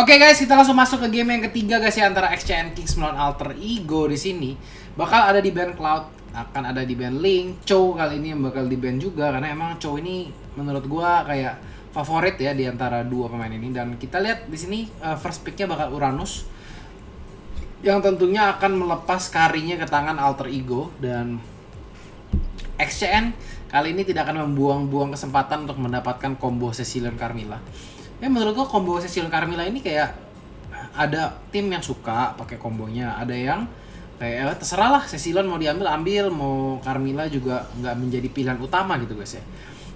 Oke guys, kita langsung masuk ke game yang ketiga guys ya, antara XCN Kings melawan Alter Ego di sini. Bakal ada di band Cloud, akan ada di band Link, Chow kali ini yang bakal di band juga karena emang Chow ini menurut gua kayak favorit ya di antara dua pemain ini. Dan kita lihat di sini first picknya bakal Uranus yang tentunya akan melepas karinya ke tangan Alter Ego. Dan XCN kali ini tidak akan membuang-buang kesempatan untuk mendapatkan combo Cecilion Carmilla. Ya menurut gua combo Cecilion Carmilla ini kayak ada tim yang suka pakai kombonya, ada yang kayak terserah lah, Cecilion mau diambil ambil, mau Carmilla juga nggak menjadi pilihan utama gitu guys ya.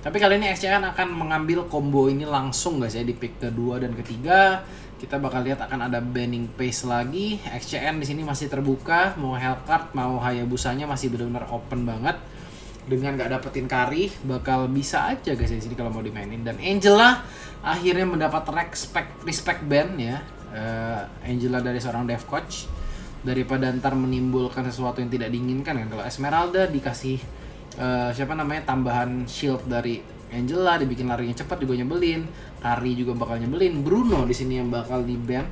Tapi kali ini XCN akan mengambil combo ini langsung guys ya di pick kedua dan ketiga. Kita bakal lihat akan ada banning pace lagi. XCN di sini masih terbuka, mau Hellcard mau Hayabusanya masih benar-benar open banget. Dengan nggak dapetin carry bakal bisa aja guys di sini kalau mau dimainin. Dan Angela akhirnya mendapat respect ban ya. Angela dari seorang dev coach, daripada ntar menimbulkan sesuatu yang tidak diinginkan kan. Kalau Esmeralda dikasih tambahan shield dari Angela, dibikin larinya cepat juga nyebelin, carry juga bakal nyebelin. Bruno di sini yang bakal di ban.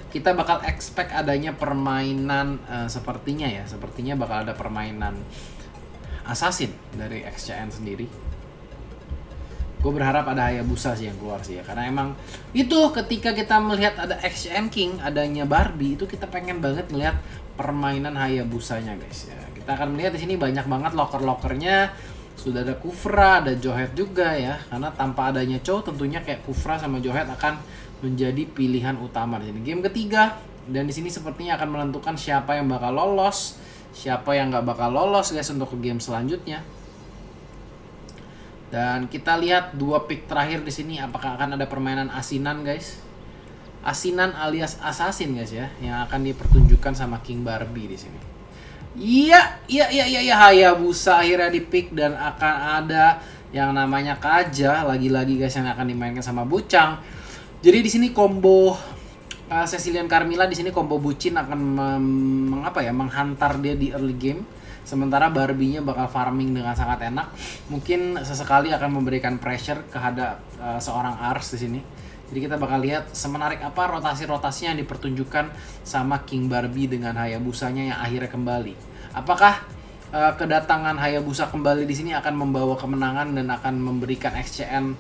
Kita bakal expect adanya permainan sepertinya bakal ada permainan assassin dari XCN sendiri. Gue berharap ada Hayabusa sih yang keluar sih ya, karena emang itu ketika kita melihat ada XCN King, adanya Barbie, itu kita pengen banget ngelihat permainan Hayabusanya guys ya. Kita akan melihat di sini banyak banget loker-lokernya, sudah ada Kufra, ada Johet juga ya, karena tanpa adanya Chow tentunya kayak Kufra sama Johet akan menjadi pilihan utama di sini. Game ketiga, dan di sini sepertinya akan menentukan siapa yang bakal lolos, siapa yang nggak bakal lolos guys untuk ke game selanjutnya. Dan kita lihat dua pick terakhir di sini, apakah akan ada permainan asinan guys, asinan alias assassin guys ya, yang akan dipertunjukkan sama King Barbie di sini. Iya, Hayabusa akhirnya di pick, dan akan ada yang namanya Kaja lagi-lagi guys yang akan dimainkan sama Bucang. Jadi di sini combo Cecilion Carmilla di sini combo bucin akan menghantar dia di early game. Sementara Barbie-nya bakal farming dengan sangat enak. Mungkin sesekali akan memberikan pressure kehadap seorang Ars di sini. Jadi kita bakal lihat semenarik apa rotasi-rotasinya yang dipertunjukkan sama King Barbie dengan Hayabusanya yang akhirnya kembali. Apakah kedatangan Hayabusa kembali di sini akan membawa kemenangan dan akan memberikan XCN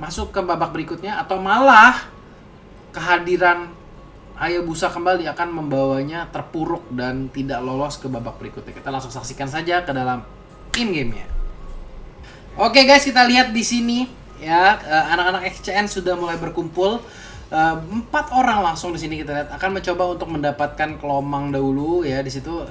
masuk ke babak berikutnya, atau malah kehadiran Hayabusa kembali akan membawanya terpuruk dan tidak lolos ke babak berikutnya? Kita langsung saksikan saja ke dalam in game-nya. Oke guys, kita lihat di sini ya, anak-anak XCN sudah mulai berkumpul. 4 orang langsung di sini kita lihat akan mencoba untuk mendapatkan kelomang dahulu ya di situ.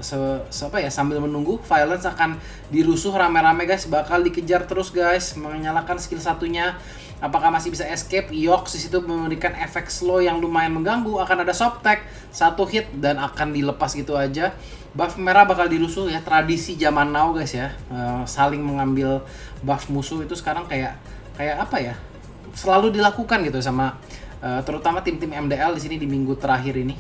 Sambil menunggu Violence akan dirusuh rame-rame guys, bakal dikejar terus guys, menyalakan skill satunya. Apakah masih bisa escape? Yox di situ memberikan efek slow yang lumayan mengganggu. Akan ada soft tag, 1 hit dan akan dilepas gitu aja. Buff merah bakal dirusuh ya, tradisi zaman now guys ya. Saling mengambil buff musuh itu sekarang kayak selalu dilakukan gitu sama terutama tim-tim MDL di sini di minggu terakhir ini.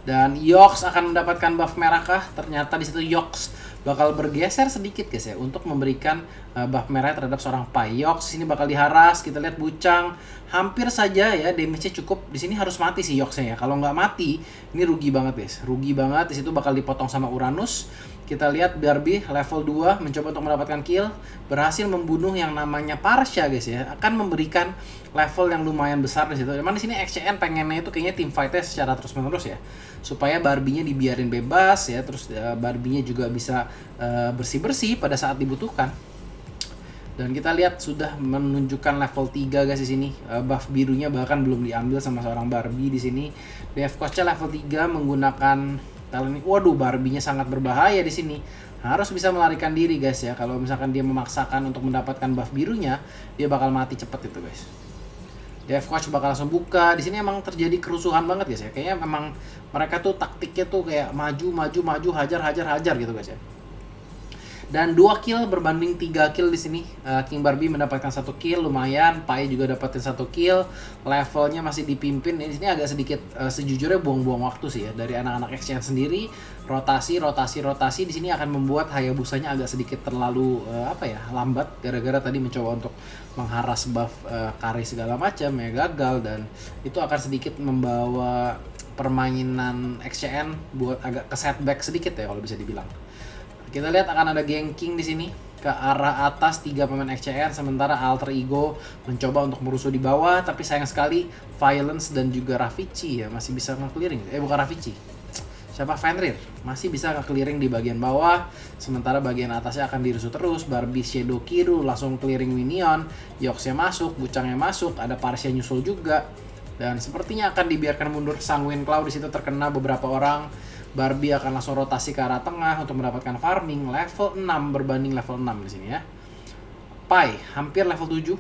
Dan Yox akan mendapatkan buff merah kah? Ternyata di situ Yox bakal bergeser sedikit guys ya untuk memberikan buff merah terhadap seorang Pai. Yox sini bakal diharas. Kita lihat Bucang hampir saja ya, damage-nya cukup. Di sini harus mati si Yox-nya ya. Kalau nggak mati, ini rugi banget guys. Rugi banget. Di situ bakal dipotong sama Uranus. Kita lihat Barbie level 2 mencoba untuk mendapatkan kill, berhasil membunuh yang namanya Parsha guys ya. Akan memberikan level yang lumayan besar di situ. Cuman di sini XCN pengennya itu kayaknya team fight-nya secara terus-menerus ya, supaya Barbie-nya dibiarin bebas ya, terus Barbie-nya juga bisa bersih-bersih pada saat dibutuhkan. Dan kita lihat sudah menunjukkan level 3 guys di sini. Buff birunya bahkan belum diambil sama seorang Barbie di sini. Dev coach-nya level 3 menggunakan talent ini. Waduh, Barbie-nya sangat berbahaya di sini. Harus bisa melarikan diri guys ya. Kalau misalkan dia memaksakan untuk mendapatkan buff birunya, dia bakal mati cepet itu guys. Dev coach bakal langsung buka. Di sini emang terjadi kerusuhan banget guys ya. Kayaknya memang mereka tuh taktiknya tuh kayak maju, hajar gitu guys ya. Dan 2 kill berbanding 3 kill di sini. King Barbie mendapatkan 1 kill, lumayan. Pai juga dapetin 1 kill. Levelnya masih dipimpin. Ini sini agak sedikit sejujurnya buang-buang waktu sih ya dari anak-anak XCN sendiri. Rotasi di sini akan membuat Hayabusanya agak sedikit terlalu lambat gara-gara tadi mencoba untuk mengharas buff Kari segala macam ya, gagal, dan itu akan sedikit membawa permainan XCN buat agak ke setback sedikit ya kalau bisa dibilang. Kita lihat akan ada ganking di sini ke arah atas 3 pemain XCN, sementara Alter Ego mencoba untuk merusuh di bawah, tapi sayang sekali Violence dan juga Ravici ya masih bisa nge-clearing. Bukan Ravici. Siapa? Fenrir masih bisa nge-clearing di bagian bawah, sementara bagian atasnya akan dirusuh terus. Barbie Shadow Kiru langsung clearing minion, Yoxnya masuk, Bucangnya masuk, ada Parsia nyusul juga. Dan sepertinya akan dibiarkan mundur Sanguine Claw, di situ terkena beberapa orang. Barbie akan langsung rotasi ke arah tengah untuk mendapatkan farming level 6 berbanding level 6 di sini ya. Pai hampir level 7.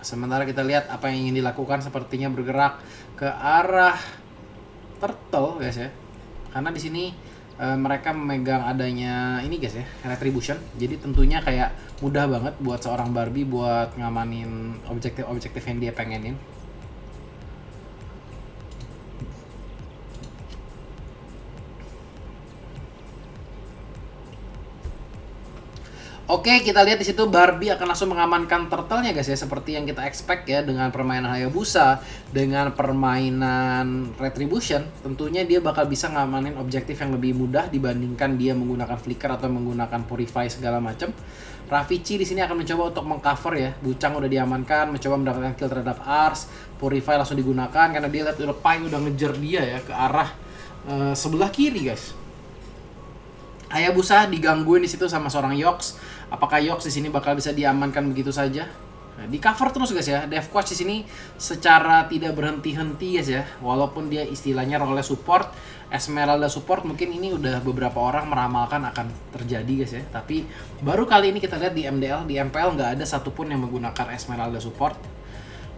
Sementara kita lihat apa yang ingin dilakukan, sepertinya bergerak ke arah turtle guys ya. Karena di sini mereka memegang adanya ini guys ya, retribution. Jadi tentunya kayak mudah banget buat seorang Barbie buat ngamanin objektif-objektif yang dia pengenin. Oke, kita lihat di situ Barbie akan langsung mengamankan turtle-nya guys ya, seperti yang kita expect ya, dengan permainan Hayabusa, dengan permainan Retribution, tentunya dia bakal bisa ngamanin objektif yang lebih mudah dibandingkan dia menggunakan flicker atau menggunakan purify segala macam. Ravici di sini akan mencoba untuk mengcover ya, Bucang udah diamankan, mencoba mendapatkan kill terhadap Ars, purify langsung digunakan karena dia lihat udah Pai udah ngejar dia ya ke arah sebelah kiri guys. Hayabusa digangguin di situ sama seorang Yox. Apakah Yox di sini bakal bisa diamankan begitu saja? Nah, di cover terus guys ya. Deathwatch di sini secara tidak berhenti-henti guys ya. Walaupun dia istilahnya role support, Esmeralda support, mungkin ini udah beberapa orang meramalkan akan terjadi guys ya. Tapi baru kali ini kita lihat di MDL, di MPL nggak ada satupun yang menggunakan Esmeralda support.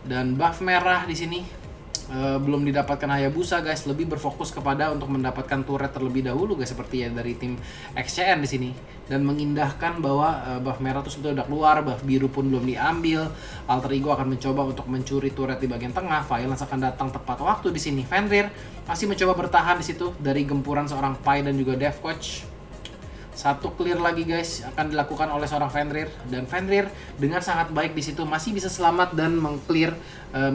Dan buff merah di sini belum didapatkan Hayabusa guys, lebih berfokus kepada untuk mendapatkan turret terlebih dahulu guys, seperti ya dari tim XCN di sini, dan mengindahkan bahwa buff merah itu sudah keluar, buff biru pun belum diambil. Alter Ego akan mencoba untuk mencuri turret di bagian tengah. Violence akan datang tepat waktu di sini. Fenrir masih mencoba bertahan di situ dari gempuran seorang Pai dan juga Deathwatch. Satu clear lagi guys akan dilakukan oleh seorang Fenrir, dan Fenrir dengan sangat baik di situ masih bisa selamat dan mengclear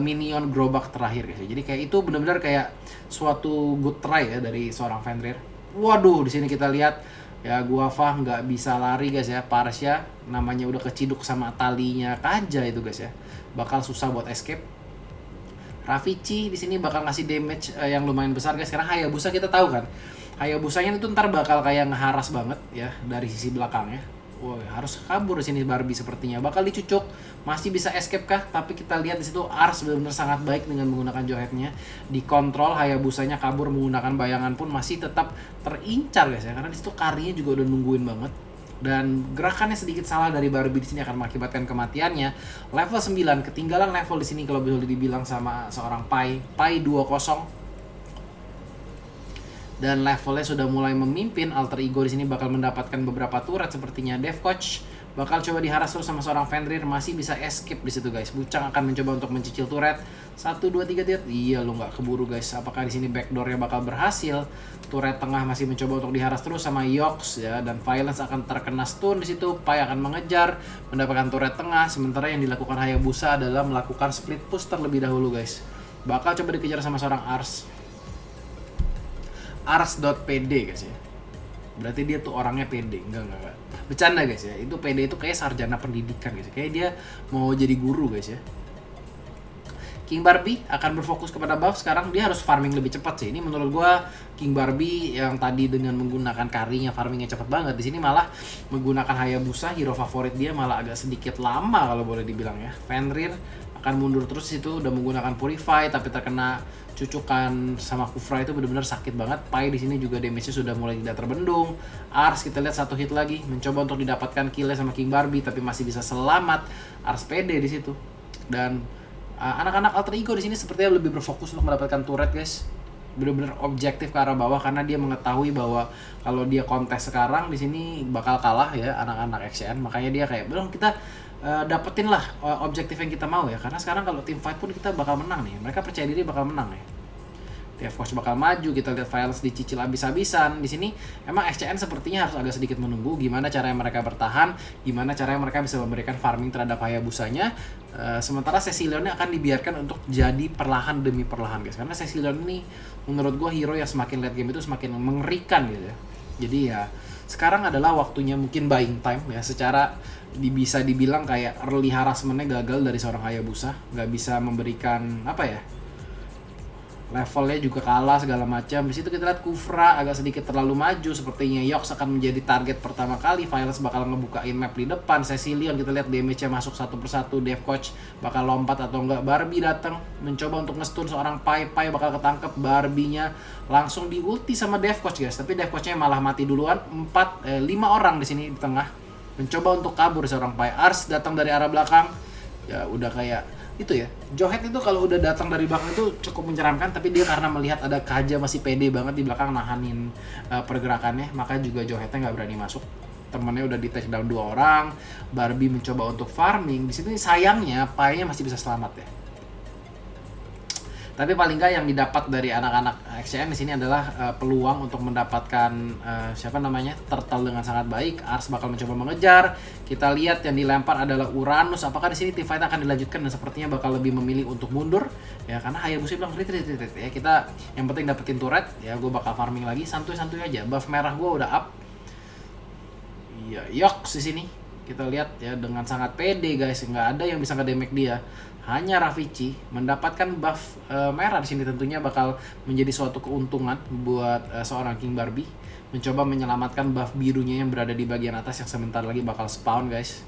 minion gerobak terakhir guys. Jadi kayak itu benar-benar kayak suatu good try ya dari seorang Fenrir. Waduh, di sini kita lihat ya Guava nggak bisa lari guys ya. Parsia namanya udah keciduk sama talinya Kaja itu guys ya. Bakal susah buat escape. Ravici di sini bakal ngasih damage yang lumayan besar guys, karena Hayabusa kita tahu kan. Hayabusanya itu ntar bakal kayak ngeharas banget ya dari sisi belakangnya. Wah, harus kabur di sini Barbie sepertinya. Bakal dicucuk, masih bisa escape kah? Tapi kita lihat di situ Ars benar-benar sangat baik dengan menggunakan Johead-nya. Dikontrol, Hayabusanya kabur menggunakan bayangan pun masih tetap terincar guys ya. Karena di situ Karinya juga udah nungguin banget. Dan gerakannya sedikit salah dari Barbie di sini akan mengakibatkan kematiannya. Level 9, ketinggalan level di sini kalau boleh dibilang sama seorang Pai. Pai 2-0. Dan levelnya sudah mulai memimpin. Alter Ego di sini bakal mendapatkan beberapa turret sepertinya. Deathwatch bakal coba diharas terus sama seorang Fenrir, masih bisa escape di situ guys. Bucang akan mencoba untuk mencicil turret. 1 2 3 turret. Iya, lo nggak keburu guys. Apakah di sini backdoornya bakal berhasil? Turret tengah masih mencoba untuk diharas terus sama Yox ya, dan Violence akan terkena stun di situ. Pai akan mengejar mendapatkan turret tengah, sementara yang dilakukan Hayabusa adalah melakukan split push terlebih dahulu guys. Bakal coba dikejar sama seorang Ars. Ars.pd guys ya. Berarti dia tuh orangnya pede. Enggak. Bercanda guys ya. Itu pede itu kayak sarjana pendidikan guys. Kayak dia mau jadi guru guys ya. King Barbie akan berfokus kepada buff. Sekarang dia harus farming lebih cepat sih. Ini menurut gua King Barbie yang tadi dengan menggunakan karinya farmingnya cepat banget. Di sini malah menggunakan Hayabusa, hero favorit dia, malah agak sedikit lama kalau boleh dibilang ya. Fenrir akan mundur terus itu, udah menggunakan Purify tapi terkena cucukan sama Kufra, itu benar-benar sakit banget. Pai di sini juga damage-nya sudah mulai tidak terbendung. Ars kita lihat 1 hit lagi, mencoba untuk didapatkan kill sama King Barbie tapi masih bisa selamat. Ars PD di situ. Dan anak-anak Alter Ego di sini sepertinya lebih berfokus untuk mendapatkan turret guys. bener-bener objektif ke arah bawah karena dia mengetahui bahwa kalau dia kontes sekarang di sini bakal kalah ya anak-anak XCN. Makanya dia kayak belum kita dapetin lah objektif yang kita mau ya, karena sekarang kalau team fight pun kita bakal menang nih, mereka percaya diri bakal menang ya. TF Coach bakal maju, kita lihat Violence dicicil abis-abisan. Di sini emang XCN sepertinya harus agak sedikit menunggu gimana caranya mereka bertahan, gimana caranya mereka bisa memberikan farming terhadap Hayabusanya. Sementara Cecilion akan dibiarkan untuk jadi perlahan demi perlahan guys, karena Cecilion ini menurut gue hero yang semakin late game itu semakin mengerikan gitu ya. Jadi ya sekarang adalah waktunya mungkin buying time ya, secara bisa dibilang kayak early harassment-nya gagal dari seorang Hayabusa, nggak bisa memberikan apa ya, levelnya juga kalah segala macam. Di situ kita lihat Kufra agak sedikit terlalu maju, sepertinya Yox akan menjadi target pertama kali. Violence bakal ngebukain map di depan. Cecilion kita lihat damage-nya masuk satu persatu. Dev Coach bakal lompat atau enggak. Barbie datang mencoba untuk nge-stun seorang Pai. Pai bakal ketangkep, Barbie-nya langsung di ulti sama Dev Coach guys. Tapi Dev Coach-nya malah mati duluan. 5 orang di sini di tengah mencoba untuk kabur seorang Pai. Ars datang dari arah belakang. Ya udah kayak itu ya, Johet itu kalau udah datang dari belakang itu cukup menyeramkan, tapi dia karena melihat ada Kaja masih pede banget di belakang nahanin pergerakannya, maka juga Johetnya nggak berani masuk. Temennya udah di take down 2 orang, Barbie mencoba untuk farming. Di sini sayangnya Pai-nya masih bisa selamat ya. Tapi paling nggak yang didapat dari anak-anak XCN di sini adalah peluang untuk mendapatkan turtle dengan sangat baik. Ars bakal mencoba mengejar. Kita lihat yang dilempar adalah Uranus. Apakah di sini team fight akan dilanjutkan dan sepertinya bakal lebih memilih untuk mundur ya, karena Hayabusa bilang retreat ya. Kita yang penting dapetin turret ya, gue bakal farming lagi santuy-santuy aja. Buff merah gue udah up. Iya, Yox di sini kita lihat ya dengan sangat pede guys, nggak ada yang bisa nge-damage dia. Hanya Ravici mendapatkan buff merah di sini, tentunya bakal menjadi suatu keuntungan buat seorang King Barbie mencoba menyelamatkan buff birunya yang berada di bagian atas yang sebentar lagi bakal spawn guys.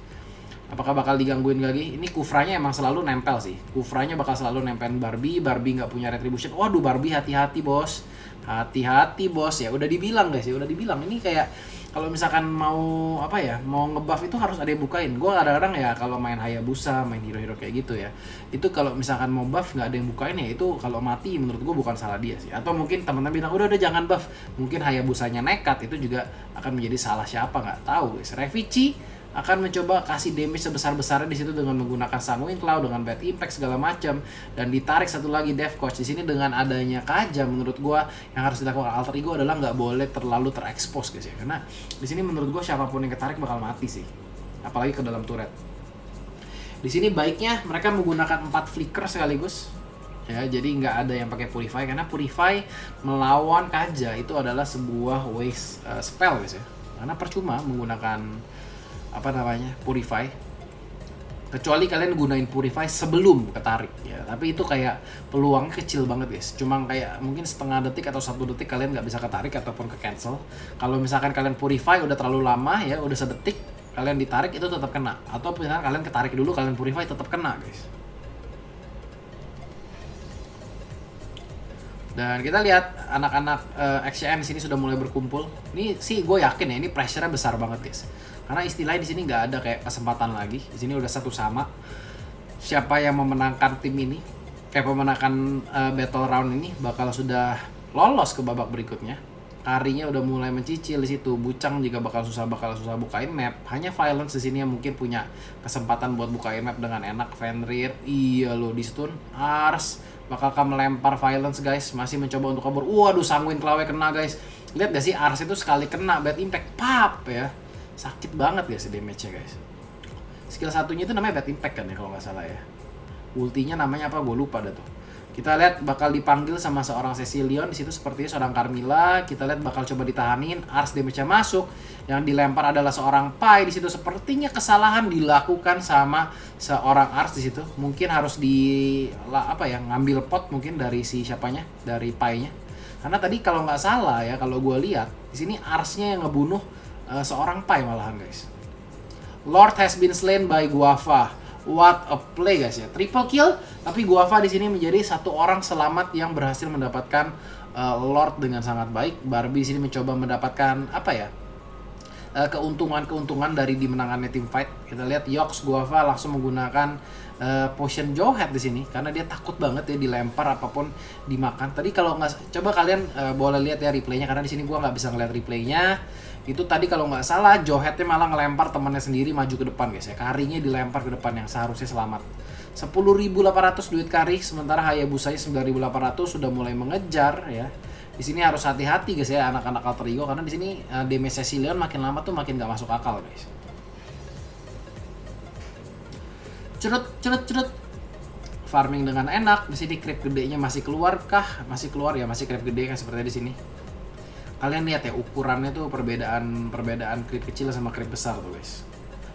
Apakah bakal digangguin lagi? Ini Kufranya emang selalu nempel sih. Kufranya bakal selalu nempelin Barbie. Barbie nggak punya retribution. Waduh, Barbie hati-hati bos. Hati-hati bos ya. Udah dibilang guys ya, udah dibilang. Ini kayak kalau misalkan mau apa ya, mau ngebuff itu harus ada yang bukain. Gue kadang-kadang ya kalau main Hayabusa, main hero-hero kayak gitu ya, itu kalau misalkan mau buff nggak ada yang bukain ya, itu kalau mati menurut gue bukan salah dia sih. Atau mungkin teman-teman bilang udah jangan buff, mungkin Hayabusanya nekat, itu juga akan menjadi salah siapa nggak tahu guys. Revici akan mencoba kasih damage sebesar-besarnya di situ dengan menggunakan Sanguine Cloud, dengan Bad Impact segala macam, dan ditarik satu lagi Dev Coach. Di sini dengan adanya Kaja, menurut gua yang harus dilakukan Alter Ego adalah nggak boleh terlalu terekspos guys ya, karena di sini menurut gua siapapun yang ketarik bakal mati sih, apalagi ke dalam turret. Di sini baiknya mereka menggunakan 4 flicker sekaligus ya, jadi nggak ada yang pakai Purify, karena Purify melawan Kaja itu adalah sebuah waste spell guys ya, karena percuma menggunakan Purify, kecuali kalian gunain Purify sebelum ketarik ya, tapi itu kayak peluangnya kecil banget guys, cuma kayak mungkin setengah detik atau 1 detik kalian nggak bisa ketarik ataupun ke cancel. Kalau misalkan kalian Purify udah terlalu lama ya, udah sedetik kalian ditarik itu tetap kena, atau misalkan kalian ketarik dulu kalian Purify tetap kena guys. Dan kita lihat anak-anak XCN di sini sudah mulai berkumpul. Ini sih gue yakin ya, ini pressure-nya besar banget guys. Karena istilahnya di sini nggak ada kayak kesempatan lagi. Di sini udah satu sama. Siapa yang memenangkan tim ini, kayak memenangkan battle round ini bakal sudah lolos ke babak berikutnya. Karinya udah mulai mencicil di situ. Bucang juga bakal susah bukain map. Hanya Violence di sini yang mungkin punya kesempatan buat bukain map dengan enak. Fenrir, iya lo di stun. Ars bakalkah melempar Violence guys, masih mencoba untuk kabur. Waduh, Sanguine Claw kena guys. Lihat gak sih, Ars itu sekali kena Bad Impact, pap ya. Sakit banget guys damage-nya guys. Skill satunya itu namanya Bad Impact kan ya kalau nggak salah ya. Ultinya namanya apa gue lupa dah tuh. Kita lihat bakal dipanggil sama seorang Cecilion di situ, sepertinya seorang Carmilla. Kita lihat bakal coba ditahanin. Ars damage-nya masuk. Yang dilempar adalah seorang Pai di situ. Sepertinya kesalahan dilakukan sama seorang Ars di situ. Mungkin harus ngambil pot mungkin dari si siapanya, dari Pai-nya. Karena tadi kalau nggak salah ya, kalau gue lihat di sini Ars-nya yang ngebunuh seorang Pai malahan guys. Lord has been slain by Guava. What a play guys ya, triple kill, tapi Guava di sini menjadi satu orang selamat yang berhasil mendapatkan Lord dengan sangat baik. Barbie di sini mencoba mendapatkan keuntungan dari dimenangannya tim fight. Kita lihat Yox Guava langsung menggunakan potion Jawhead di sini karena dia takut banget ya dilempar apapun dimakan. Tadi kalau nggak, coba kalian boleh lihat ya replaynya karena di sini gua nggak bisa ngeliat replaynya. Itu tadi kalau nggak salah Jawheadnya malah ngelempar temannya sendiri maju ke depan guys ya. Karinya dilempar ke depan yang seharusnya selamat. 10.800 duit kari, sementara Hayabusanya 9.800 sudah mulai mengejar ya. Di sini harus hati-hati guys ya anak-anak Alter Ego karena di sini damage Cecilion makin lama tuh makin gak masuk akal guys. Cerut. Farming dengan enak. Di sini creep gedenya masih keluar kah? Masih keluar ya, masih creep gede kan seperti di sini. Kalian lihat ya ukurannya tuh perbedaan creep kecil sama creep besar tuh guys.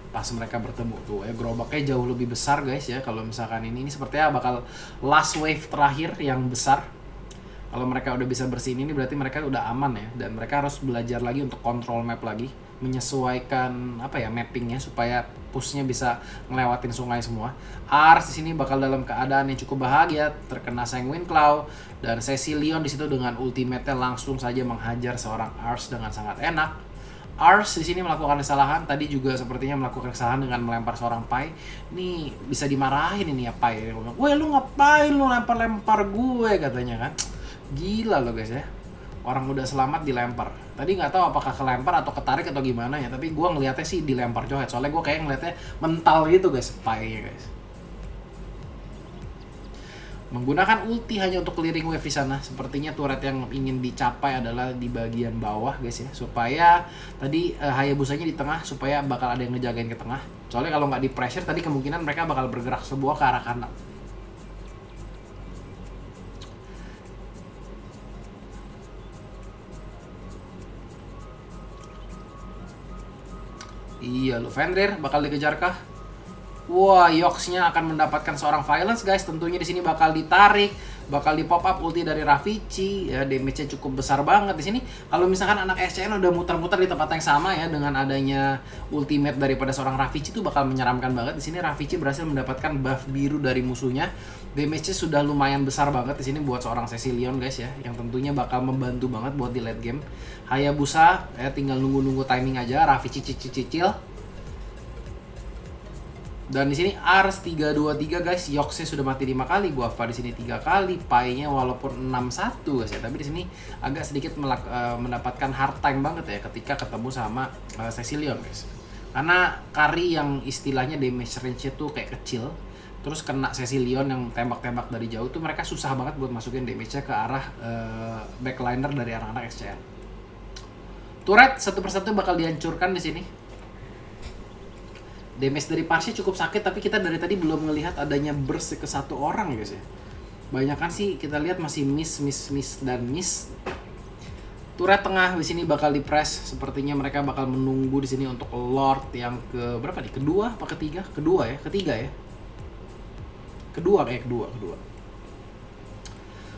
Pas mereka bertemu tuh ya gerobaknya jauh lebih besar guys ya. Kalau misalkan ini sepertinya bakal last wave terakhir yang besar. Kalau mereka udah bisa bersihin ini berarti mereka udah aman ya, dan mereka harus belajar lagi untuk kontrol map lagi, menyesuaikan apa ya mappingnya supaya pushnya bisa ngelewatin sungai semua. Ars di sini bakal dalam keadaan yang cukup bahagia terkena Sanguine Claw, dan Cecilion di situ dengan ultimate-nya langsung saja menghajar seorang Ars dengan sangat enak. Ars di sini melakukan kesalahan, tadi juga sepertinya melakukan kesalahan dengan melempar seorang Pai. Ini bisa dimarahin ini ya Pai. Weh lu ngapain lu lempar-lempar gue katanya kan. Gila loh guys ya, orang udah selamat dilempar. Tadi nggak tahu apakah kelempar atau ketarik atau gimana ya, tapi gue ngelihatnya sih dilempar Jawhead. Soalnya gue kayak ngelihatnya mental gitu guys, Pai-nya guys. Menggunakan ulti hanya untuk clearing wave di sana. Sepertinya turret yang ingin dicapai adalah di bagian bawah guys ya, supaya tadi Hayabusanya di tengah, supaya bakal ada yang ngejagain ke tengah. Soalnya kalau nggak di pressure tadi kemungkinan mereka bakal bergerak sebuah ke arah kanan. Iya, lu Fenrir bakal dikejar kah? Wah, Yox-nya akan mendapatkan seorang violence guys. Tentunya di sini bakal ditarik, bakal di pop up ulti dari Ravici. Ya, damage-nya cukup besar banget di sini. Kalau misalkan anak SCN udah muter-muter di tempat yang sama ya dengan adanya ultimate daripada seorang Ravici itu bakal menyeramkan banget. Di sini Ravici berhasil mendapatkan buff biru dari musuhnya. Damage-nya sudah lumayan besar banget di sini buat seorang Cecilion guys ya, yang tentunya bakal membantu banget buat di late game. Hayabusa ya tinggal nunggu-nunggu timing aja, Ravici cicil. Dan di sini Ars 323 guys, Yoxnya sudah mati 5 kali, Guava di sini 3 kali, Pai-nya walaupun 61 guys ya, tapi di sini agak sedikit mendapatkan hard time banget ya ketika ketemu sama Cecilion guys. Karena Kari yang istilahnya damage range-nya tuh kayak kecil, terus kena Cecilion yang tembak-tembak dari jauh tuh mereka susah banget buat masukin damage-nya ke arah backliner dari anak-anak SCN. Turret satu persatu bakal dihancurkan di sini. Damage dari Parsi cukup sakit, tapi kita dari tadi belum melihat adanya burst ke satu orang guys ya. Banyakan sih kita lihat masih miss. Turret tengah di sini bakal di press. Sepertinya mereka bakal menunggu di sini untuk Lord yang ke berapa nih? Kedua apa ketiga? Kedua ya, ketiga ya. Kedua.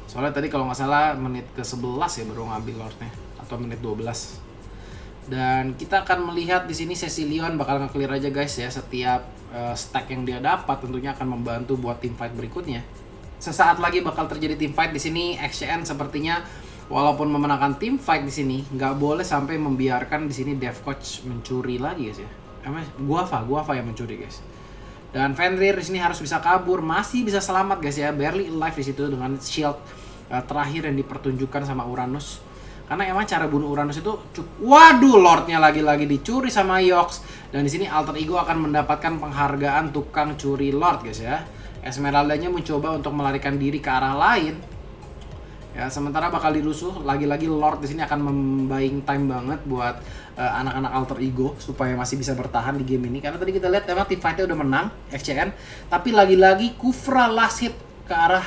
Soalnya tadi kalau nggak salah menit ke-11 ya baru ngambil Lordnya, atau menit 12. Dan kita akan melihat di sini Cecilion bakal nge-clear aja guys ya, setiap stack yang dia dapat tentunya akan membantu buat team fight berikutnya. Sesaat lagi bakal terjadi team fight di sini. XCN sepertinya walaupun memenangkan team fight di sini, nggak boleh sampai membiarkan di sini Dev Coach mencuri lagi guys ya. Guava yang mencuri guys. Dan Fenrir di sini harus bisa kabur, masih bisa selamat guys ya, barely alive di situ dengan shield terakhir yang dipertunjukkan sama Uranus. Karena emang cara bunuh Uranus itu waduh, Lordnya lagi-lagi dicuri sama Yox. Dan di sini Alter Ego akan mendapatkan penghargaan tukang curi Lord guys ya. Esmeraldanya mencoba untuk melarikan diri ke arah lain. Ya, sementara bakal dirusuh lagi-lagi. Lord di sini akan membuying time banget buat anak-anak Alter Ego supaya masih bisa bertahan di game ini. Karena tadi kita lihat emang team fight-nya udah menang XCN, tapi lagi-lagi Kufra last hit ke arah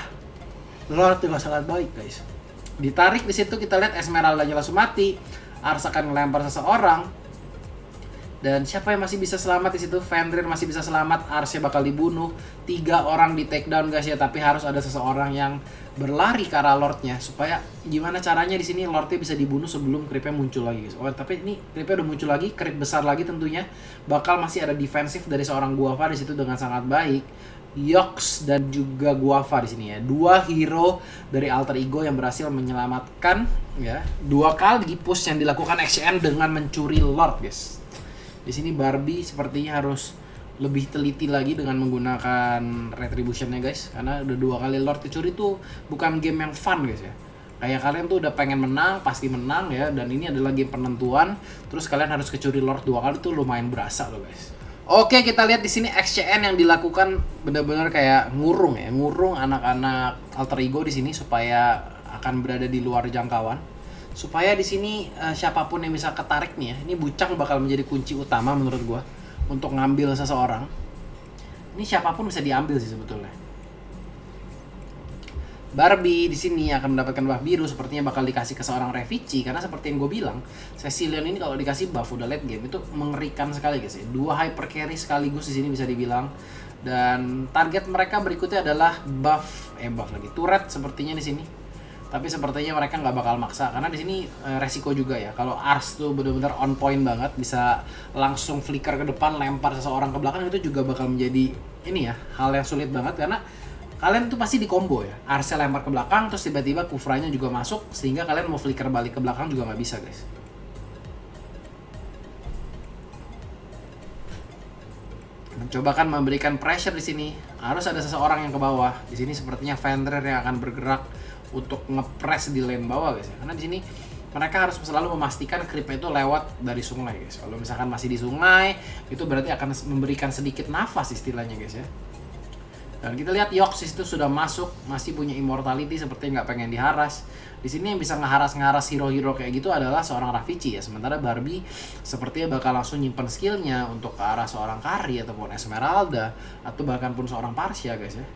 Lord juga sangat baik guys. Ditarik di situ kita lihat Esmeraldanya langsung mati. Ars akan ngelempar seseorang. Dan siapa yang masih bisa selamat di situ? Fenrir masih bisa selamat. Arsnya bakal dibunuh. 3 orang di take down guys ya, tapi harus ada seseorang yang berlari ke arah Lordnya supaya gimana caranya di sini Lordnya bisa dibunuh sebelum creepnya muncul lagi guys. Oh, tapi ini creepnya udah muncul lagi, creep besar lagi tentunya. Bakal masih ada defensif dari seorang Guava di situ dengan sangat baik. Yox dan juga Guava di sini ya, 2 hero dari Alter Ego yang berhasil menyelamatkan ya 2 kali push yang dilakukan XCN dengan mencuri Lord guys. Di sini Barbie sepertinya harus lebih teliti lagi dengan menggunakan retributionnya guys, karena udah 2 kali Lord kecuri tuh bukan game yang fun guys ya. Kayak kalian tuh udah pengen menang, pasti menang ya, dan ini adalah game penentuan. Terus kalian harus kecuri Lord 2 kali tuh lumayan berasa loh guys. Oke, kita lihat di sini XCN yang dilakukan benar-benar kayak ngurung ya, ngurung anak-anak alter ego di sini supaya akan berada di luar jangkauan. Supaya di sini siapapun yang bisa ketarik nih ya, ini Bucang bakal menjadi kunci utama menurut gua untuk ngambil seseorang. Ini siapapun bisa diambil sih sebetulnya. Barbie di sini akan mendapatkan buff biru, sepertinya bakal dikasih ke seorang Revici, karena seperti yang gue bilang, Cecilion ini kalau dikasih buff udah late game itu mengerikan sekali guys ya. 2 hyper carry sekaligus di sini bisa dibilang. Dan target mereka berikutnya adalah buff lagi turret sepertinya di sini. Tapi sepertinya mereka nggak bakal maksa, karena di sini resiko juga ya. Kalau Ars tuh bener-bener on point banget, bisa langsung flicker ke depan, lempar seseorang ke belakang, itu juga bakal menjadi ini ya, hal yang sulit banget, karena kalian tuh pasti di combo ya. Arsnya lempar ke belakang, terus tiba-tiba Kufranya juga masuk, sehingga kalian mau flicker balik ke belakang juga nggak bisa guys. Mencobakan memberikan pressure di sini. Harus ada seseorang yang ke bawah. Di sini sepertinya Fenrir yang akan bergerak untuk ngepress di lane bawah guys ya. Karena di sini mereka harus selalu memastikan creepnya itu lewat dari sungai guys. Kalau misalkan masih di sungai, itu berarti akan memberikan sedikit nafas istilahnya guys ya. Dan kita lihat Yoxis itu sudah masuk, masih punya immortality, seperti nggak pengen diharas. Di sini yang bisa ngeharas hero-hero kayak gitu adalah seorang Ravici ya. Sementara Barbie sepertinya bakal langsung nyimpen skillnya untuk ke arah seorang Kari ataupun Esmeralda, atau bahkan pun seorang Parsia guys ya.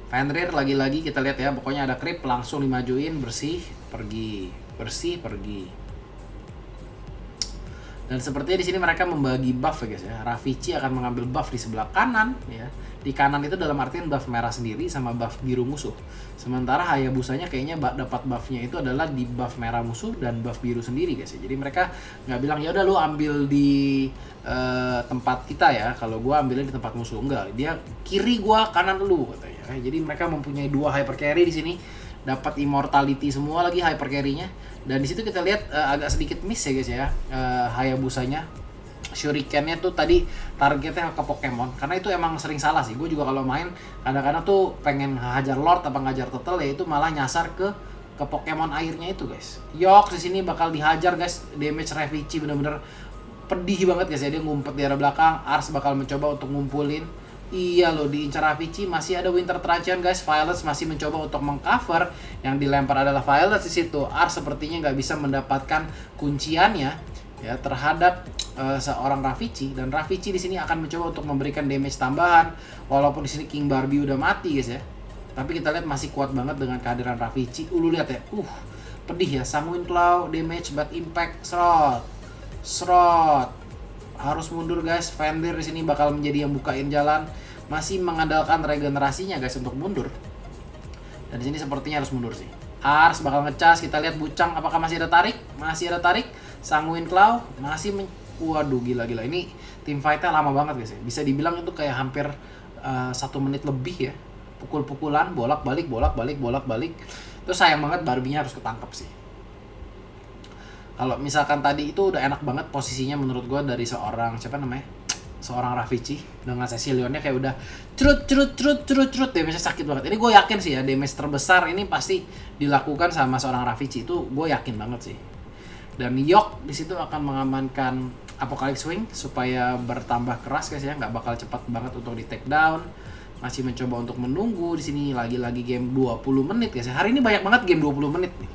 Fenrir lagi-lagi kita lihat ya, pokoknya ada creep langsung dimajuin, bersih, pergi, bersih, pergi. Dan sepertinya di sini mereka membagi buff ya guys ya. Ravici akan mengambil buff di sebelah kanan ya. Di kanan itu dalam artian buff merah sendiri sama buff biru musuh. Sementara Hayabusanya kayaknya dapat buffnya itu adalah di buff merah musuh dan buff biru sendiri guys ya. Jadi mereka nggak bilang ya udah lu ambil di tempat kita ya, kalau gua ambilnya di tempat musuh. Enggak, dia kiri gua, kanan lu katanya. Jadi mereka mempunyai 2 hyper carry di sini, dapat immortality semua lagi hyper carry-nya. Dan di situ kita lihat agak sedikit miss ya guys ya, Hayabusanya. Shuriken-nya tuh tadi targetnya ke Pokemon, karena itu emang sering salah sih. Gue juga kalau main kadang-kadang tuh pengen hajar Lord apa ngajar Turtle, ya itu malah nyasar ke Pokemon airnya itu guys. Yox di sini bakal dihajar guys, damage Revici bener-bener pedih banget guys ya. Dia ngumpet di arah belakang, Ars bakal mencoba untuk ngumpulin. Iya loh, diincar Ravici, masih ada Winter Truncheon guys. Violets masih mencoba untuk mengcover, yang dilempar adalah Violets di situ. Ars sepertinya nggak bisa mendapatkan kunciannya ya terhadap seorang Ravici, dan Ravici di sini akan mencoba untuk memberikan damage tambahan, walaupun di sini King Barbie udah mati guys ya. Tapi kita lihat masih kuat banget dengan kehadiran Ravici. Lu lihat ya, pedih ya. Sanguine Claw, damage but impact, Srot. Harus mundur guys. Fenrir di sini bakal menjadi yang bukain jalan. Masih mengandalkan regenerasinya guys untuk mundur. Dan di sini sepertinya harus mundur sih. Ars bakal ngecas. Kita lihat Bucang apakah masih ada tarik? Masih ada tarik. Sanguine Claw masih waduh, gila-gila. Ini team fight-nya lama banget guys ya. Bisa dibilang itu kayak hampir 1 menit lebih ya. Pukul-pukulan, bolak-balik. Terus sayang banget Barbie-nya harus ketangkep sih. Kalau misalkan tadi itu udah enak banget posisinya menurut gue dari seorang seorang Ravici dengan Cecilionnya kayak udah cerut damage sakit banget. Ini gue yakin sih ya, damage terbesar ini pasti dilakukan sama seorang Ravici, itu gue yakin banget sih. Dan Yok di situ akan mengamankan Apocalypse Swing supaya bertambah keras guys ya, nggak bakal cepat banget untuk di take down. Masih mencoba untuk menunggu di sini, lagi-lagi game 20 menit guys ya. Hari ini banyak banget game 20 menit nih.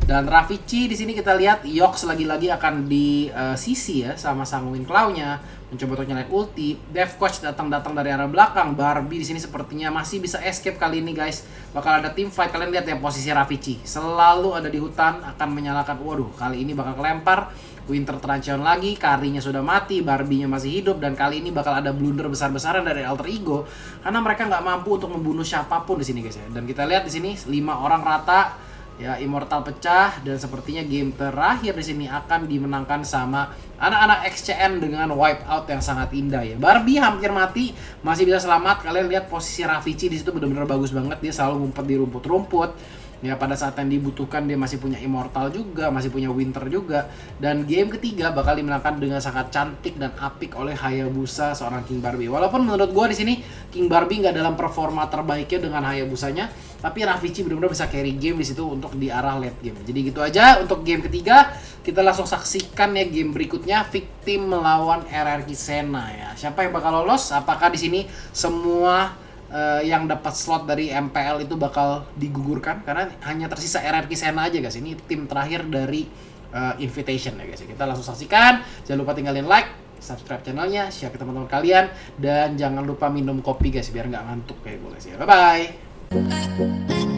Dan Ravici di sini kita lihat Yox lagi-lagi akan di sisi ya sama Sanguine Claw-nya, mencoba untuk nyalain ulti. Death Coach datang dari arah belakang. Barbie di sini sepertinya masih bisa escape kali ini guys. Bakal ada team fight. Kalian lihat ya posisi Ravici selalu ada di hutan, akan menyalakan. Waduh, kali ini bakal kelempar. Winter Truncheon lagi, Karinya sudah mati, Barbie-nya masih hidup, dan kali ini bakal ada blunder besar-besaran dari Alter Ego karena mereka nggak mampu untuk membunuh siapapun di sini guys ya. Dan kita lihat di sini 5 orang rata. Ya, Immortal pecah dan sepertinya game terakhir di sini akan dimenangkan sama anak-anak XCN dengan wipeout yang sangat indah ya. Barbie hampir mati, masih bisa selamat. Kalian lihat posisi Ravici di situ benar-benar bagus banget. Dia selalu ngumpet di rumput-rumput. Ya, pada saat yang dibutuhkan dia masih punya Immortal juga, masih punya Winter juga. Dan game ketiga bakal dimenangkan dengan sangat cantik dan apik oleh Hayabusa seorang King Barbie. Walaupun menurut gua di sini King Barbie nggak dalam performa terbaiknya dengan Hayabusanya, tapi Ravici benar-benar bisa carry game di situ untuk di arah late game. Jadi gitu aja untuk game ketiga. Kita langsung saksikan ya game berikutnya, Victim melawan RRQ Sena ya. Siapa yang bakal lolos? Apakah di sini semua yang dapat slot dari MPL itu bakal digugurkan? Karena hanya tersisa RRQ Sena aja guys. Ini tim terakhir dari Invitation ya guys. Kita langsung saksikan. Jangan lupa tinggalin like, subscribe channelnya, share ke teman-teman kalian, dan jangan lupa minum kopi guys biar nggak ngantuk kayak gue guys ya. Bye bye.